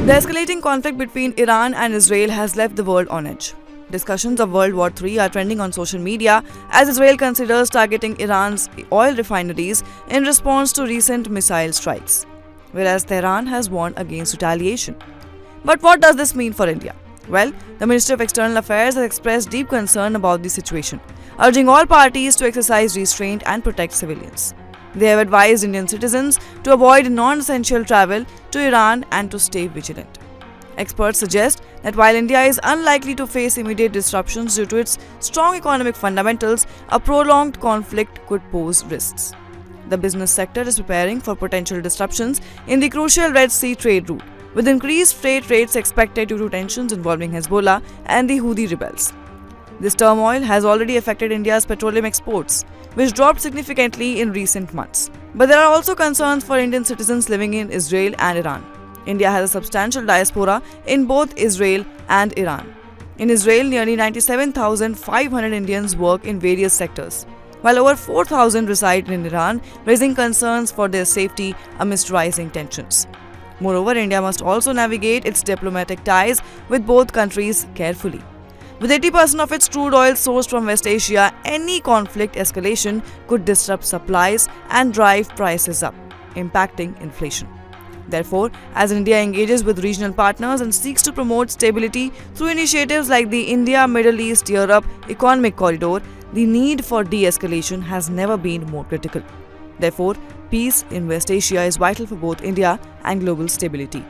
The escalating conflict between Iran and Israel has left the world on edge. Discussions of World War III are trending on social media as Israel considers targeting Iran's oil refineries in response to recent missile strikes, whereas Tehran has warned against retaliation. But what does this mean for India? Well, the Ministry of External Affairs has expressed deep concern about the situation, urging all parties to exercise restraint and protect civilians. They have advised Indian citizens to avoid non-essential travel to Iran and to stay vigilant. Experts suggest that while India is unlikely to face immediate disruptions due to its strong economic fundamentals, a prolonged conflict could pose risks. The business sector is preparing for potential disruptions in the crucial Red Sea trade route, with increased freight rates expected due to tensions involving Hezbollah and the Houthi rebels. This turmoil has already affected India's petroleum exports, which dropped significantly in recent months. But there are also concerns for Indian citizens living in Israel and Iran. India has a substantial diaspora in both Israel and Iran. In Israel, nearly 97,500 Indians work in various sectors, while over 4,000 reside in Iran, raising concerns for their safety amidst rising tensions. Moreover, India must also navigate its diplomatic ties with both countries carefully. With 80% of its crude oil sourced from West Asia, any conflict escalation could disrupt supplies and drive prices up, impacting inflation. Therefore, as India engages with regional partners and seeks to promote stability through initiatives like the India-Middle East-Europe Economic Corridor, the need for de-escalation has never been more critical. Therefore, peace in West Asia is vital for both India and global stability.